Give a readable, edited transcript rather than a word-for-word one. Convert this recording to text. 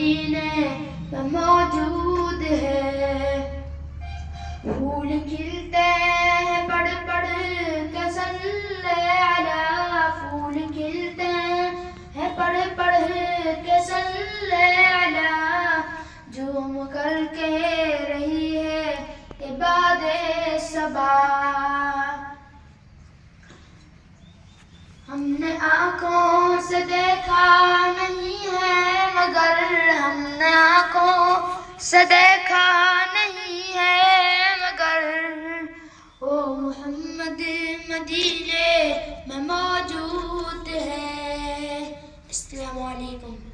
مدینے میں موجود ہے. پھول کھلتے ہیں پڑھ پڑھ کے صلی علی، پھول کھلتے ہیں پڑھ پڑھ کے صلی علی، جھوم کر کے رہی ہے عباد صبا. ہم نے آنکھوں سے دیکھا نہیں ہے مگر، ہم نے آنکھوں سے دیکھا نہیں ہے مگر، وہ محمد مدینے میں موجود ہے. السلام علیکم.